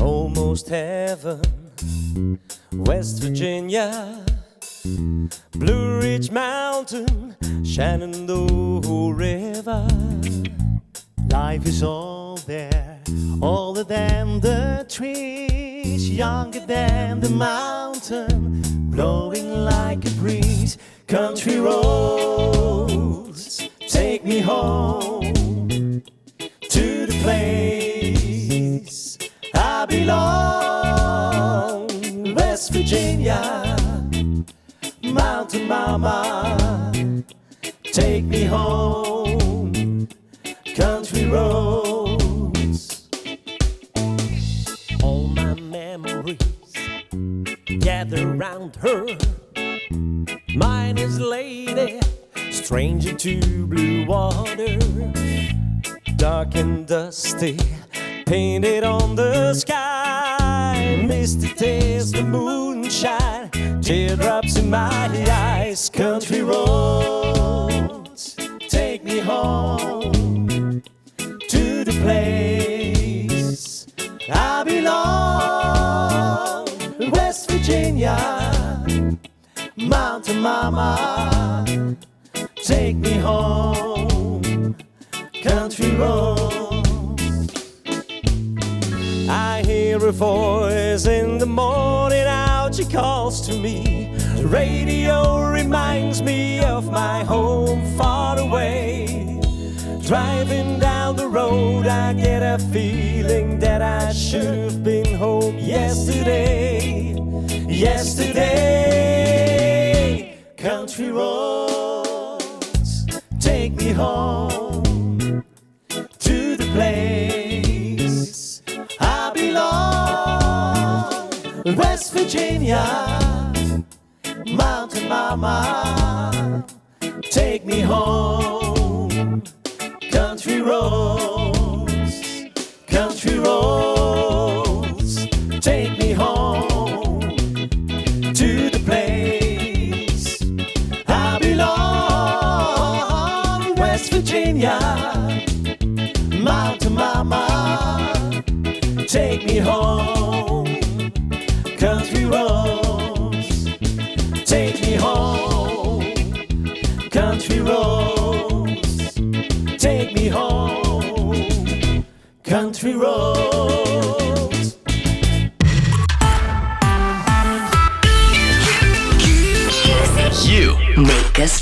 Almost heaven, West Virginia, Blue Ridge Mountain, Shenandoah River. Life is all there, older than the trees, younger than the mountain, blowing like a breeze. Country roads, take me home to the place I belong. West Virginia, Mountain Mama, take me home. Country roads. All my memories gather round her. Mine is lady, stranger to blue water, dark and dusty, painted on the sky. Misty taste the moonshine, teardrops in my eyes. Country roads, take me home to the place I belong. West Virginia, Mountain Mama, take me home. Country roads. I hear a voice in the morning, out she calls to me. The radio reminds me of my home far away. Driving down the road, I get a feeling that I should have been home yesterday. Yesterday. Country roads, take me home to the place I belong. West Virginia, Mountain Mama, take me home. Country roads, country roads, take me home to the place I belong. West Virginia, Mountain Mama, take me home. Country roads, take me home. Country roads, take me home. Country roads. You make us